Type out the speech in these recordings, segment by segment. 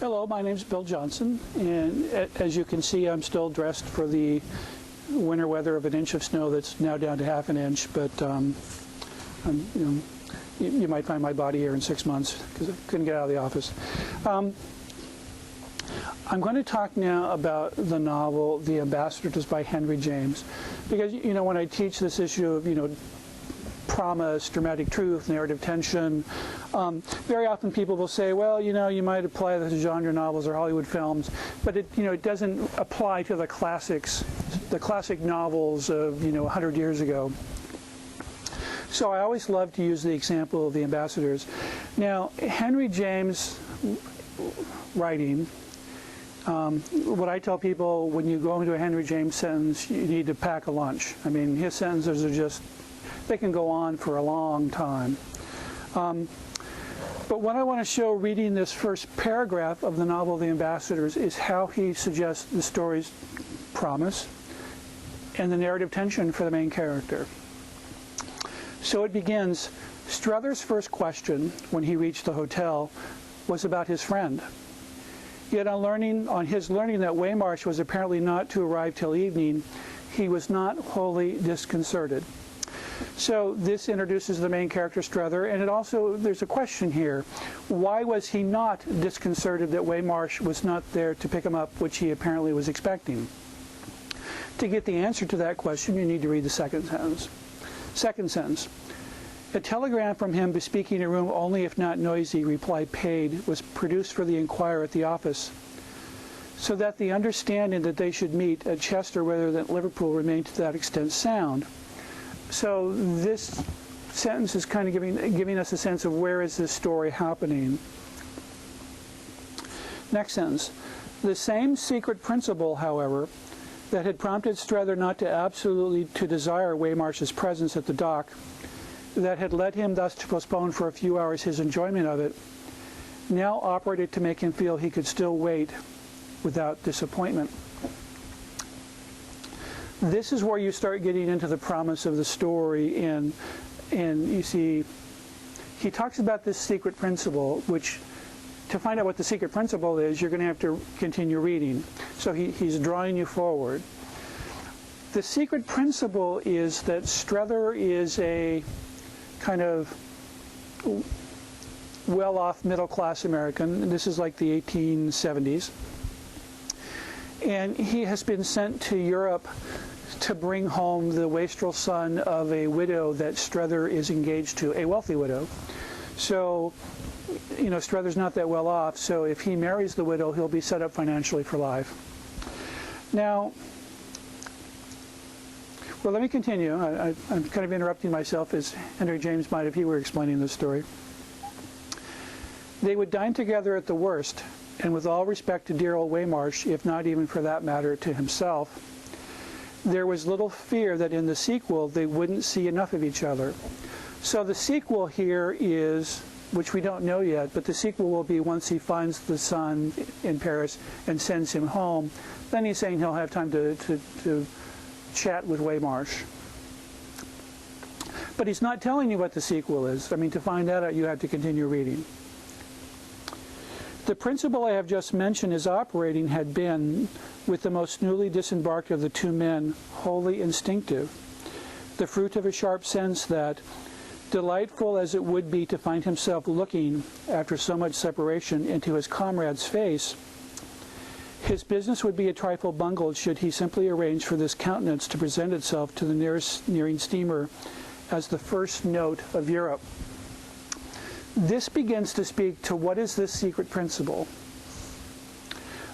Hello, my name's Bill Johnson, and as you can see, I'm still dressed for the winter weather of an inch of snow that's now down to half an inch, but you might find my body here in 6 months because I couldn't get out of the office. I'm going to talk now about the novel The Ambassadors by Henry James, because when I teach this issue of promise, dramatic truth, narrative tension, very often people will say, well, you might apply this to genre novels or Hollywood films, but it doesn't apply to the classics, the classic novels of 100 years ago. So I always love to use the example of The Ambassadors. Now, Henry James' writing, what I tell people, when you go into a Henry James sentence, you need to pack a lunch. I mean, his sentences are just, they can go on for a long time. But what I want to show reading this first paragraph of the novel The Ambassadors is how he suggests the story's promise and the narrative tension for the main character. So it begins, Struthers' first question when he reached the hotel was about his friend. Yet on his learning that Waymarsh was apparently not to arrive till evening, he was not wholly disconcerted. So this introduces the main character, Struther, and there's a question here. Why was he not disconcerted that Waymarsh was not there to pick him up, which he apparently was expecting? To get the answer to that question, you need to read the second sentence. Second sentence. A telegram from him bespeaking a room only if not noisy, reply paid, was produced for the Enquirer at the office, so that the understanding that they should meet at Chester rather than Liverpool remained to that extent sound. So this sentence is kind of giving us a sense of where is this story happening. Next sentence. The same secret principle, however, that had prompted Struther not to absolutely to desire Waymarsh's presence at the dock, that had led him thus to postpone for a few hours his enjoyment of it, now operated to make him feel he could still wait without disappointment. This is where you start getting into the promise of the story, and you see, he talks about this secret principle, which, to find out what the secret principle is, you're going to have to continue reading. So he's drawing you forward. The secret principle is that Struther is a kind of well-off middle-class American. This is like the 1870s. And he has been sent to Europe to bring home the wastrel son of a widow that Struther is engaged to, a wealthy widow. So, Struther's not that well off, so if he marries the widow, he'll be set up financially for life. Now, well, let me continue. I'm kind of interrupting myself, as Henry James might if he were explaining this story. They would dine together at the worst, and with all respect to dear old Waymarsh, if not even for that matter to himself, there was little fear that in the sequel they wouldn't see enough of each other. So the sequel here is, which we don't know yet, but the sequel will be once he finds the son in Paris and sends him home, then he's saying he'll have time to chat with Waymarsh. But he's not telling you what the sequel is. I mean, to find that out, you have to continue reading. The principle I have just mentioned as operating had been, with the most newly disembarked of the two men, wholly instinctive, the fruit of a sharp sense that, delightful as it would be to find himself looking, after so much separation, into his comrade's face, his business would be a trifle bungled should he simply arrange for this countenance to present itself to the nearest nearing steamer as the first note of Europe. This begins to speak to what is this secret principle.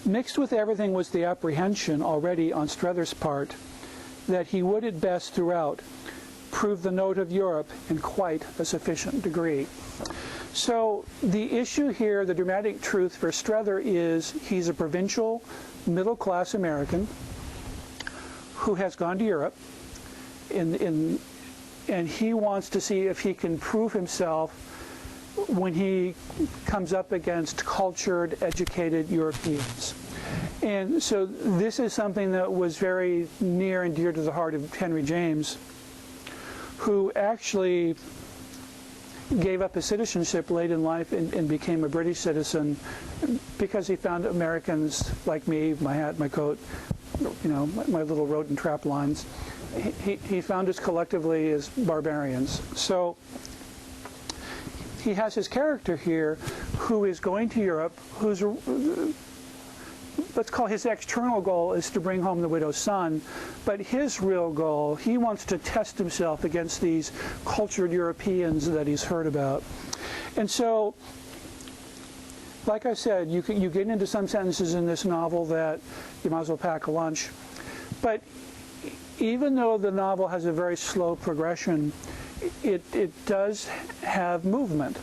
Mixed with everything was the apprehension already on Struther's part that he would at best throughout prove the note of Europe in quite a sufficient degree. So the issue here, the dramatic truth for Struther is he's a provincial, middle-class American who has gone to Europe, and he wants to see if he can prove himself when he comes up against cultured, educated Europeans. And so this is something that was very near and dear to the heart of Henry James, who actually gave up his citizenship late in life and became a British citizen because he found Americans like me, my hat, my coat, my little rodent trap lines. He found us collectively as barbarians. So he has his character here who is going to Europe, who's, let's call his external goal is to bring home the widow's son, but his real goal, he wants to test himself against these cultured Europeans that he's heard about. And so, like I said, you get into some sentences in this novel that you might as well pack a lunch. But even though the novel has a very slow progression, it does have movement.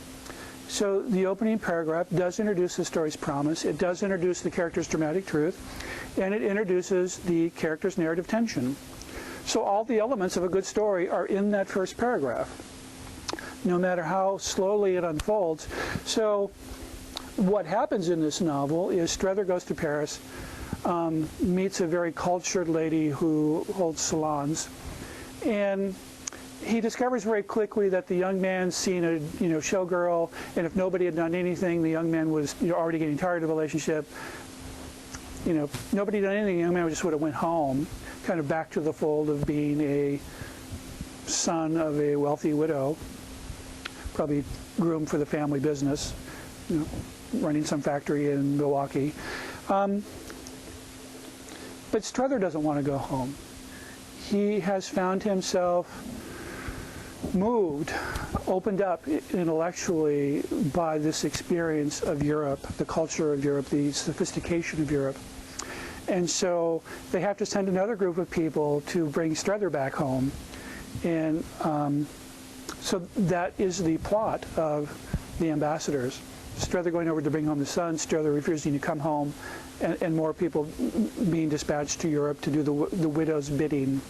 So the opening paragraph does introduce the story's promise, it does introduce the character's dramatic truth, and it introduces the character's narrative tension. So all the elements of a good story are in that first paragraph, no matter how slowly it unfolds. So what happens in this novel is Struther goes to Paris, meets a very cultured lady who holds salons, and he discovers very quickly that the young man's seen a showgirl, and if nobody had done anything, the young man was already getting tired of the relationship. If nobody had done anything, the young man just would have went home, kind of back to the fold of being a son of a wealthy widow, probably groomed for the family business, running some factory in Milwaukee. But Struther doesn't want to go home. He has found himself moved, opened up intellectually by this experience of Europe, the culture of Europe, the sophistication of Europe. And so they have to send another group of people to bring Struther back home. And so that is the plot of The Ambassadors. Struther going over to bring home the son, Struther refusing to come home, and more people being dispatched to Europe to do the widow's bidding.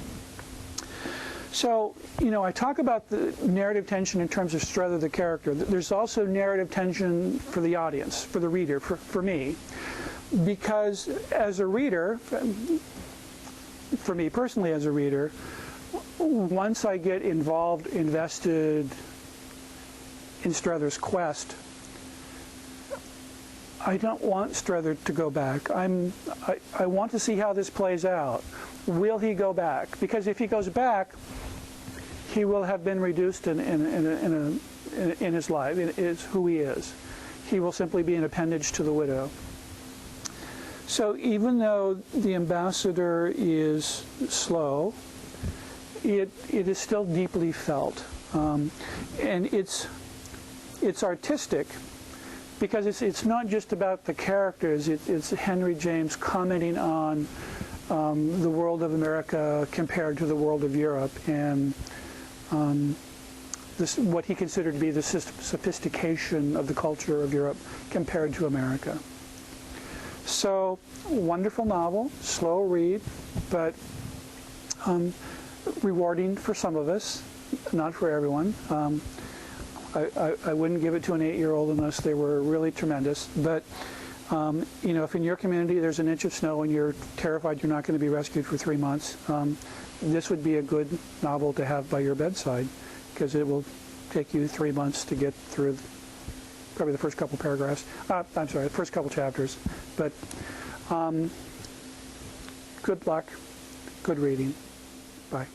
So, I talk about the narrative tension in terms of Struther, the character. There's also narrative tension for the audience, for the reader, for me. Because as a reader, for me personally as a reader, once I get involved, invested in Struther's quest, I don't want Struther to go back. I want to see how this plays out. Will he go back? Because if he goes back, he will have been reduced in his life, is who he is. He will simply be an appendage to the widow. So even though The Ambassador is slow, it is still deeply felt. And it's artistic, because it's not just about the characters. It's Henry James commenting on the world of America compared to the world of Europe, and what he considered to be the sophistication of the culture of Europe compared to America. So, wonderful novel, slow read, but rewarding for some of us, not for everyone. I wouldn't give it to an 8-year-old unless they were really tremendous. But, if in your community there's an inch of snow and you're terrified you're not going to be rescued for 3 months, this would be a good novel to have by your bedside, because it will take you 3 months to get through probably the first couple paragraphs. The first couple chapters. But good luck, good reading. Bye.